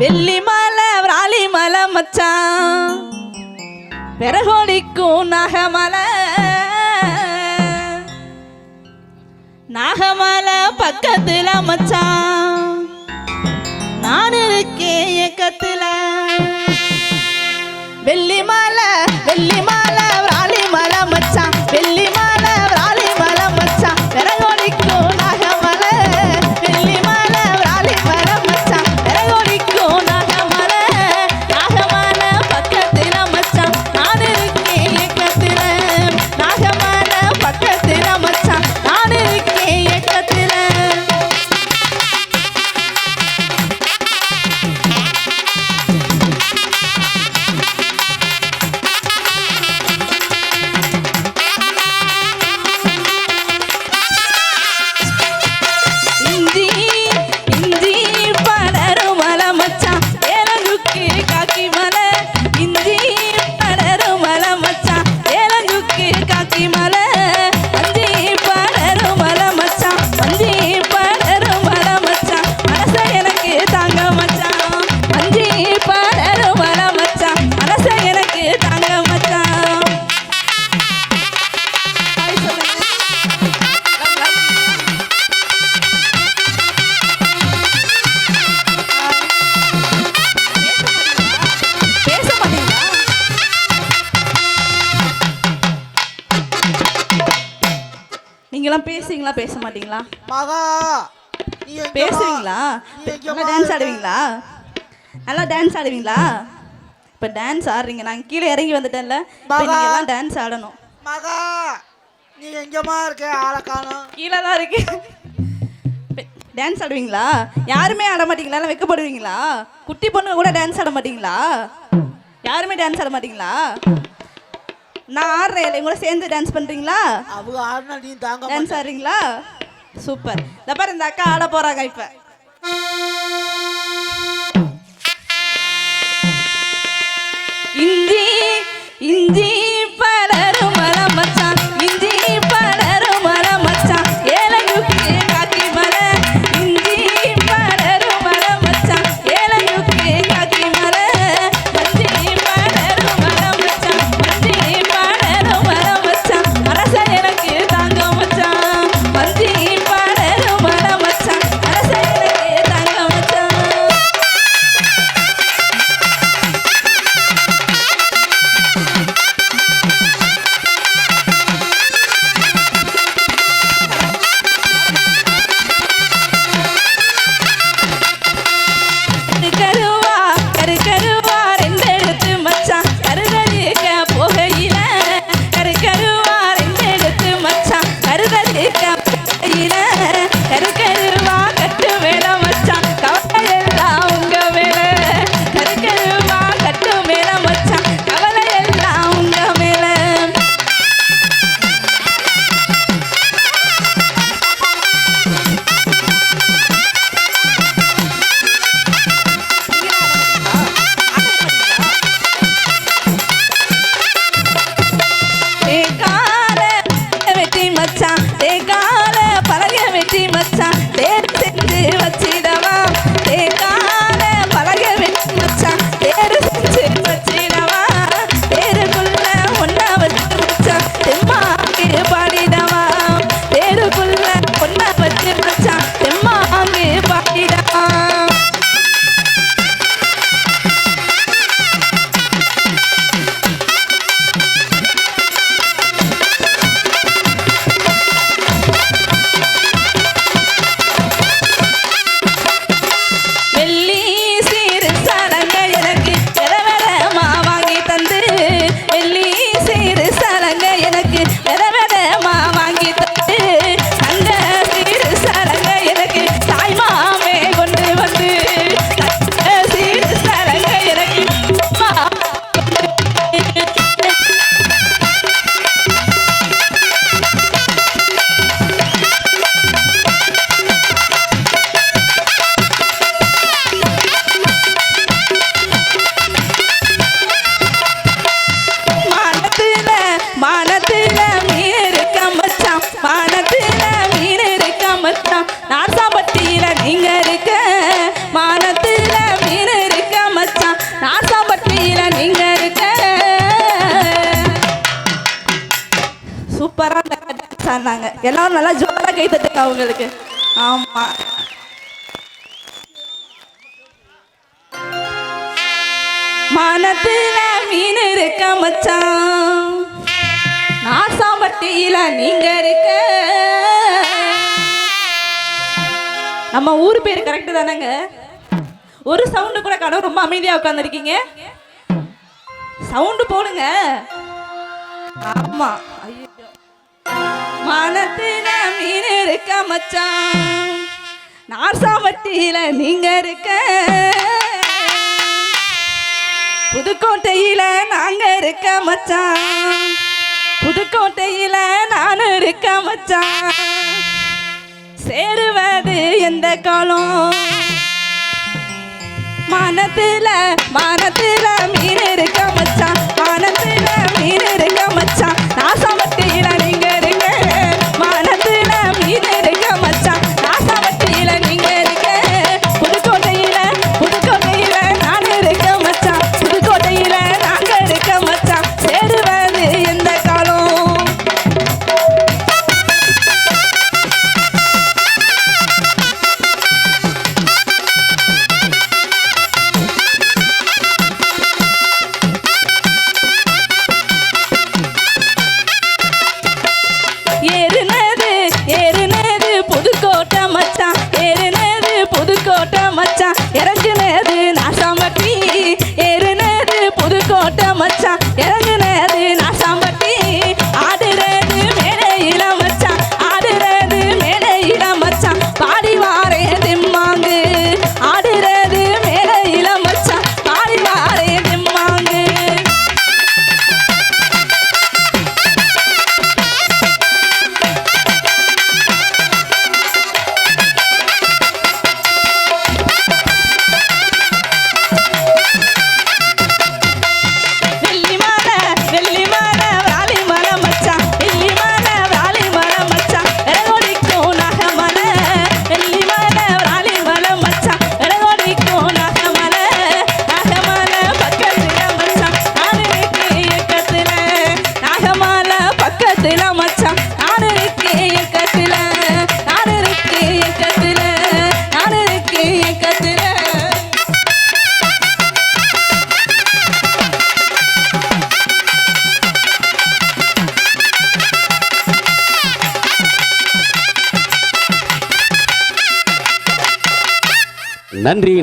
வெள்ளி மலை விராலி மலை மச்சான் பெரகோடிக்கும் நாகமலை நாகமலை பக்கத்துல மச்சான் நான் இருக்கேன் ஏக்கத்துல வெள்ளி மலை விராலி மலை மச்சான் வெள்ளி மலை விராலி மலை மச்சான் பெரகோடிக்கும் நாகமலை வெள்ளி மலை விராலி மலை மச்சான் பெரகோடிக்கும் நாகமலை நாகமலை பக்கத்துல மச்சான் நான் இருக்கேன் ஏக்கத்துல நாகமலை பக்கத்துல மச்சான் நான் இருக்கேன் ஏக்கத்துல நீங்களாம் பேசுவீங்களா பேச மாட்டீங்களா? மகா பேசுவீங்களா? நல்லா டான்ஸ் ஆடுவீங்களா? நல்லா டான்ஸ் ஆடுவீங்களா? இப்போ டான்ஸ் ஆடுறீங்க, நான் கீழே இறங்கி வந்துட்டேன்ல, நீங்க எல்லாம் டான்ஸ் ஆடணும். மகா நீ எங்கம்மா இருக்க? ஆளை காணோம். கீழே தான் இருக்கு. டான்ஸ் ஆடுவீங்களா? யாருமே ஆட மாட்டீங்களா? வெக்கப்படுவீங்களா? குட்டி பொண்ணு கூட டான்ஸ் ஆட மாட்டீங்களா? யாருமே டான்ஸ் ஆட மாட்டீங்களா? நான் ஆடுறேன், கூட சேர்ந்து டான்ஸ் பண்றீங்களா? அவங்க ஆடுனா நீ தாங்க டான்ஸ் ஆடுறீங்களா? சூப்பர். இந்த பாரு இந்த அக்கா ஆட போறாங்க இப்ப. இஞ்சி இஞ்சி பலரும் மரம் மச்சான் இஞ்சி பலரும் மரம் மச்சான் ஏலங்குக்கு காக்கி மலை இஞ்சி பலரும் மரம் மச்சான் ஏலங்குக்கு காக்கி மலை மஞ்சி பலரும் மரம் மச்சான் மஞ்சி பலரும் மரம் மச்சான் அரச எனக்கு தாங்க மச்சான் மஞ்சி பலரும் மரம் மச்சான் அரச எனக்கு தாங்க மச்சான். மச்சான்னாங்க. எல்லாரும் நல்லா ஜோரா கை தட்டுங்க அவங்களுக்கு. ஆமா, மானத்துல மீன் இருக்க மச்சான், நாசாம்பட்டியில நீங்க இருக்க. நம்ம ஊர் பேர் கரெக்டு தானேங்க? ஒரு சவுண்டு கூட காணோம், ரொம்ப அமைதியா உட்காந்துருக்கீங்க. சவுண்டு போடுங்க. ஆமா, மானத்துல மீன் இருக்க மச்சான், நாசாம்பட்டியில நீங்க இருக்க. புதுக்கோட்டையில நாங்க இருக்க மச்சான், புதுக்கோட்டையில நானும் இருக்க மச்சான். சேருவது எந்த காலம், மானத்துல மானத்துல மீன் இருக்க மச்சான், மானத்துல மீன் இருக்க மச்சான், நாசாம்பட்டியில நீங்க இருக்க. மானத்துல மீன் இருக்க மச்சான், நாசாம்பட்டியில நீங்க இருக்க. புதுக்கோட்டையில புதுக்கோட்டையில நான் இருக்க மச்சான், புதுக்கோட்டையில நாங்க இருக்க மச்சான். சேருவது எந்த காலம். ஏறுனது புதுக்கோட்டை மச்சான், ஏறுனது புதுக்கோட்டை மச்சான், இறங்குனது நாசாம்பட்டி. ஏறுனது புதுக்கோட்டை மச்சான், இறங்குனது நாசாம்பட்டி. ஆடுறது மேடையில மச்சான், ஆடுறது மேடையில மச்சான், பாடி வாரே திம்மாங்கு. ஆடுறது மேடையில மச்சான், பாடி வாரே திம்மாங்கு. நன்றி.